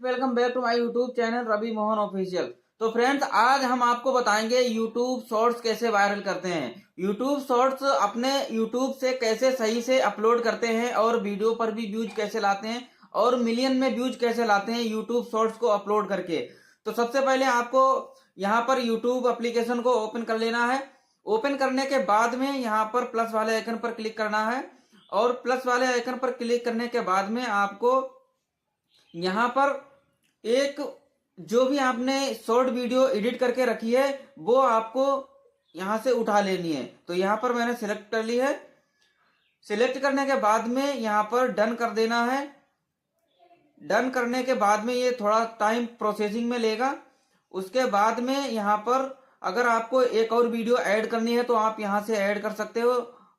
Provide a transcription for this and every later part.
Welcome back to my YouTube channel Ravi Mohan official. तो friends, आज हम आपको बताएंगे यूट्यूब शॉर्ट्स कैसे वायरल करते हैं। यूट्यूब शॉर्ट्स अपने यूट्यूब से कैसे सही से अपलोड करते हैं और वीडियो पर भी व्यूज कैसे लाते हैं और मिलियन में व्यूज कैसे लाते हैं यूट्यूब शॉर्ट्स को अपलोड करके। तो सबसे पहले आपको यहाँ पर यूट्यूब एप्लीकेशन को ओपन कर लेना है। ओपन करने के बाद में यहाँ पर प्लस वाले आइकन पर क्लिक करना है और प्लस वाले आइकन पर क्लिक करने के बाद में आपको यहाँ पर एक जो भी आपने शॉर्ट वीडियो एडिट करके रखी है वो आपको यहाँ से उठा लेनी है। तो यहाँ पर मैंने सिलेक्ट कर ली है। सिलेक्ट करने के बाद में यहाँ पर डन कर देना है। डन करने के बाद में ये थोड़ा टाइम प्रोसेसिंग में लेगा। उसके बाद में यहाँ पर अगर आपको एक और वीडियो ऐड करनी है तो आप यहाँ से ऐड कर सकते हो,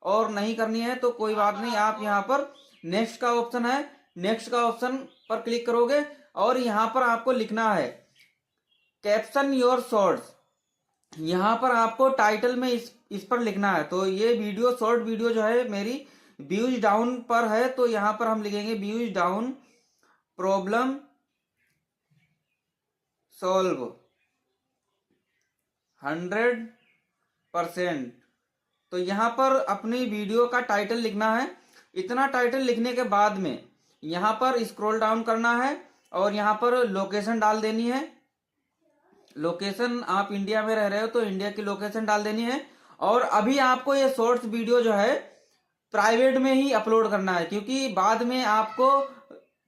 और नहीं करनी है तो कोई बात नहीं, आप यहाँ पर नेक्स्ट का ऑप्शन है, नेक्स्ट का ऑप्शन पर क्लिक करोगे और यहाँ पर आपको लिखना है कैप्शन योर शॉर्ट्स। यहाँ पर आपको टाइटल में इस पर लिखना है। तो ये वीडियो शॉर्ट वीडियो जो है मेरी व्यूज डाउन पर है, तो यहाँ पर हम लिखेंगे व्यूज डाउन प्रॉब्लम सॉल्व 100%। तो यहाँ पर अपनी वीडियो का टाइटल लिखना है। इतना टाइटल लिखने के बाद में यहाँ पर स्क्रॉल डाउन करना है और यहाँ पर लोकेशन डाल देनी है। लोकेशन आप इंडिया में रह रहे हो तो इंडिया की लोकेशन डाल देनी है। और अभी आपको ये शॉर्ट्स वीडियो जो है प्राइवेट में ही अपलोड करना है, क्योंकि बाद में आपको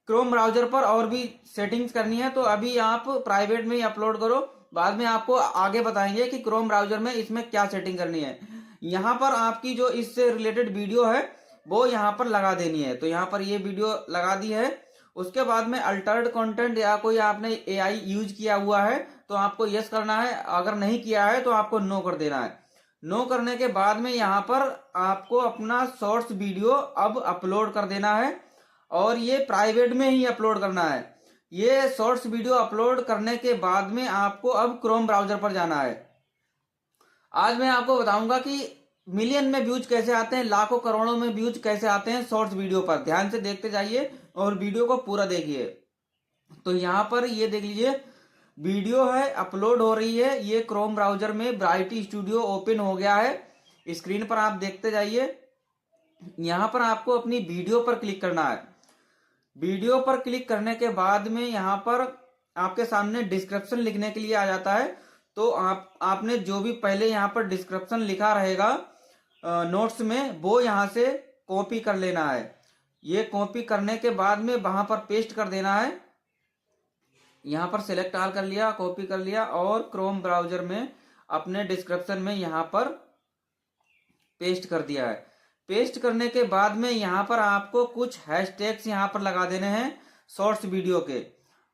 क्रोम ब्राउजर पर और भी सेटिंग्स करनी है। तो अभी आप प्राइवेट में ही अपलोड करो, बाद में आपको आगे बताएंगे कि क्रोम ब्राउजर में इसमें क्या सेटिंग करनी है। यहाँ पर आपकी जो इससे रिलेटेड वीडियो है वो यहाँ पर लगा देनी है। तो यहाँ पर ये वीडियो लगा दी है। उसके बाद में अल्टर्ड कंटेंट या कोई आपने एआई यूज किया हुआ है तो आपको यस करना है, अगर नहीं किया है तो आपको नो कर देना है। नो करने के बाद में यहाँ पर आपको अपना शॉर्ट्स वीडियो अब अपलोड कर देना है और ये प्राइवेट में ही अपलोड करना है। ये शॉर्ट्स वीडियो अपलोड करने के बाद में आपको अब क्रोम ब्राउजर पर जाना है। आज मैं आपको बताऊंगा कि मिलियन में व्यूज कैसे आते हैं, लाखों करोड़ों में व्यूज कैसे आते हैं शॉर्ट्स वीडियो पर। ध्यान से देखते जाइए और वीडियो को पूरा देखिए। तो यहाँ पर ये देख लीजिए वीडियो है, अपलोड हो रही है। ये क्रोम ब्राउजर में ब्राइट स्टूडियो ओपन हो गया है। स्क्रीन पर आप देखते जाइए। यहाँ पर आपको अपनी वीडियो पर क्लिक करना है। वीडियो पर क्लिक करने के बाद में यहाँ पर आपके सामने डिस्क्रिप्शन लिखने के लिए आ जाता है। तो आपने जो भी पहले यहाँ पर डिस्क्रिप्शन लिखा रहेगा नोट्स में, वो यहाँ से कॉपी कर लेना है। ये कॉपी करने के बाद में वहां पर पेस्ट कर देना है। यहाँ पर सिलेक्ट ऑल कर लिया, कॉपी कर लिया और क्रोम ब्राउजर में अपने डिस्क्रिप्शन में यहाँ पर पेस्ट कर दिया है। पेस्ट करने के बाद में यहाँ पर आपको कुछ हैशटैग्स यहाँ पर लगा देने हैं शॉर्ट्स वीडियो के।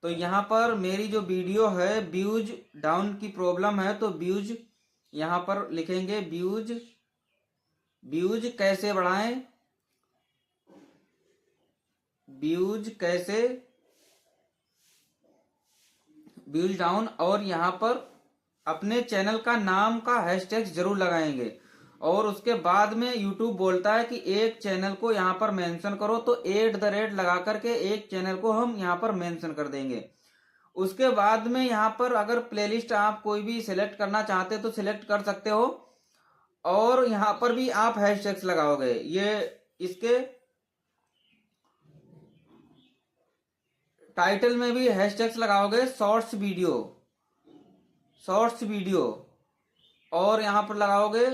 तो यहाँ पर मेरी जो वीडियो है व्यूज डाउन की प्रॉब्लम है, तो व्यूज यहाँ पर लिखेंगे व्यूज कैसे बढ़ाएं, व्यूज कैसे व्यूज डाउन। और यहाँ पर अपने चैनल का नाम का हैशटैग जरूर लगाएंगे। और उसके बाद में YouTube बोलता है कि एक चैनल को यहाँ पर मेंशन करो, तो @ लगा करके एक चैनल को हम यहाँ पर मेंशन कर देंगे। उसके बाद में यहाँ पर अगर प्लेलिस्ट आप कोई भी सिलेक्ट करना चाहते हो तो सिलेक्ट कर सकते हो। और यहाँ पर भी आप हैशटैग्स लगाओगे। ये इसके टाइटल में भी हैशटैग्स लगाओगे शॉर्ट्स वीडियो और यहाँ पर लगाओगे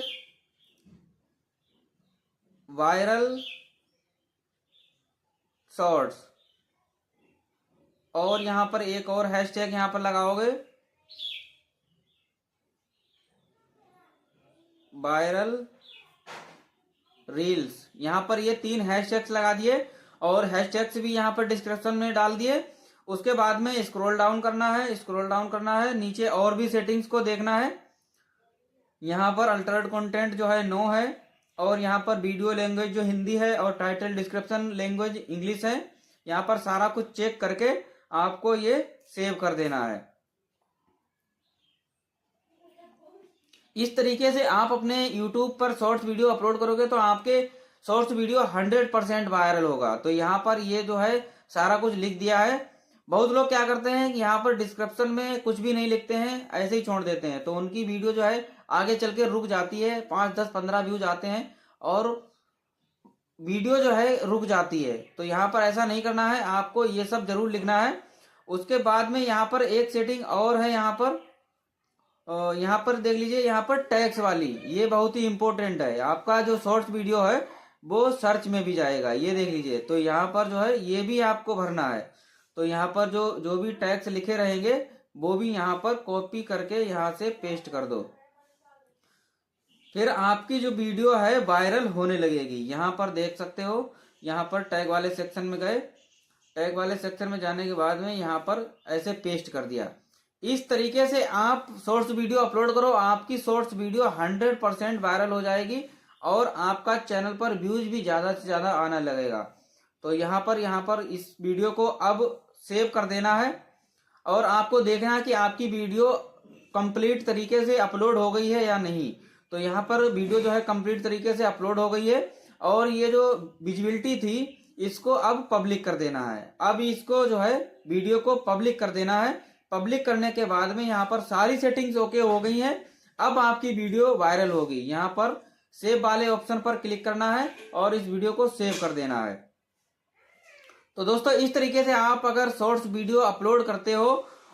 वायरल शॉर्ट्स। और यहाँ पर एक और हैशटैग यहाँ पर लगाओगे वायरल रील्स। यहाँ पर ये 3 हैशटैग्स लगा दिए और हैशटैग्स भी यहाँ पर डिस्क्रिप्शन में डाल दिए। उसके बाद में स्क्रॉल डाउन करना है, नीचे और भी सेटिंग्स को देखना है। यहाँ पर अल्टर्ड कंटेंट जो है नो है, और यहाँ पर वीडियो लैंग्वेज जो हिंदी है और टाइटल डिस्क्रिप्शन लैंग्वेज इंग्लिश है। यहाँ पर सारा कुछ चेक करके आपको ये सेव कर देना है। इस तरीके से आप अपने YouTube पर शॉर्ट्स वीडियो अपलोड करोगे तो आपके शॉर्ट्स वीडियो 100% वायरल होगा। तो यहाँ पर ये जो है सारा कुछ लिख दिया है। बहुत लोग क्या करते हैं कि यहाँ पर डिस्क्रिप्शन में कुछ भी नहीं लिखते हैं, ऐसे ही छोड़ देते हैं, तो उनकी वीडियो जो है आगे चल के रुक जाती है, 5 10 15 व्यूज आते हैं और वीडियो जो है रुक जाती है। तो यहाँ पर ऐसा नहीं करना है, आपको ये सब जरूर लिखना है। उसके बाद में यहाँ पर एक सेटिंग और है, यहाँ पर देख लीजिए, यहाँ पर टैग्स वाली, ये बहुत ही इंपॉर्टेंट है। आपका जो शॉर्ट्स वीडियो है वो सर्च में भी जाएगा, ये देख लीजिए। तो यहाँ पर जो है ये भी आपको भरना है। तो यहाँ पर जो जो भी टैग्स लिखे रहेंगे वो भी यहाँ पर कॉपी करके यहाँ से पेस्ट कर दो। फिर आपकी जो वीडियो है वायरल होने लगेगी। यहाँ पर देख सकते हो, यहाँ पर टैग वाले सेक्शन में गए, टैग वाले सेक्शन में जाने के बाद में यहाँ पर ऐसे पेस्ट कर दिया। इस तरीके से आप शॉर्ट्स वीडियो अपलोड करो, आपकी शॉर्ट्स वीडियो 100% वायरल हो जाएगी और आपका चैनल पर व्यूज भी ज्यादा से ज्यादा आने लगेगा। तो यहाँ पर इस वीडियो को अब सेव कर देना है और आपको देखना है कि आपकी वीडियो कंप्लीट तरीके से अपलोड हो गई है या नहीं। तो यहाँ पर वीडियो जो है कंप्लीट तरीके से अपलोड हो गई है और ये जो विजिबिलिटी थी इसको अब पब्लिक कर देना है। अब इसको जो है वीडियो को पब्लिक कर देना है। पब्लिक करने के बाद में यहाँ पर सारी सेटिंग्स ओके हो गई हैं। अब आपकी वीडियो वायरल होगी। यहाँ पर सेव वाले ऑप्शन पर क्लिक करना है और इस वीडियो को सेव कर देना है। तो दोस्तों इस तरीके से आप अगर शॉर्ट्स वीडियो अपलोड करते हो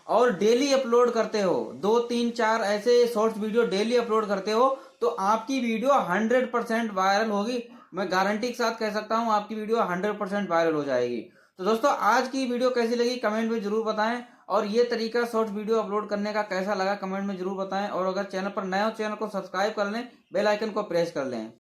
और डेली अपलोड करते हो, 2 3 4 ऐसे शॉर्ट्स वीडियो डेली अपलोड करते हो, तो आपकी वीडियो 100% वायरल होगी। मैं गारंटी के साथ कह सकता हूं आपकी वीडियो 100% वायरल हो जाएगी। तो दोस्तों आज की वीडियो कैसी लगी कमेंट में जरूर बताएं और ये तरीका शॉर्ट्स वीडियो अपलोड करने का कैसा लगा कमेंट में जरूर बताएं। और अगर चैनल पर नए हो चैनल को सब्सक्राइब कर लें, बेल आइकन को प्रेस कर लें।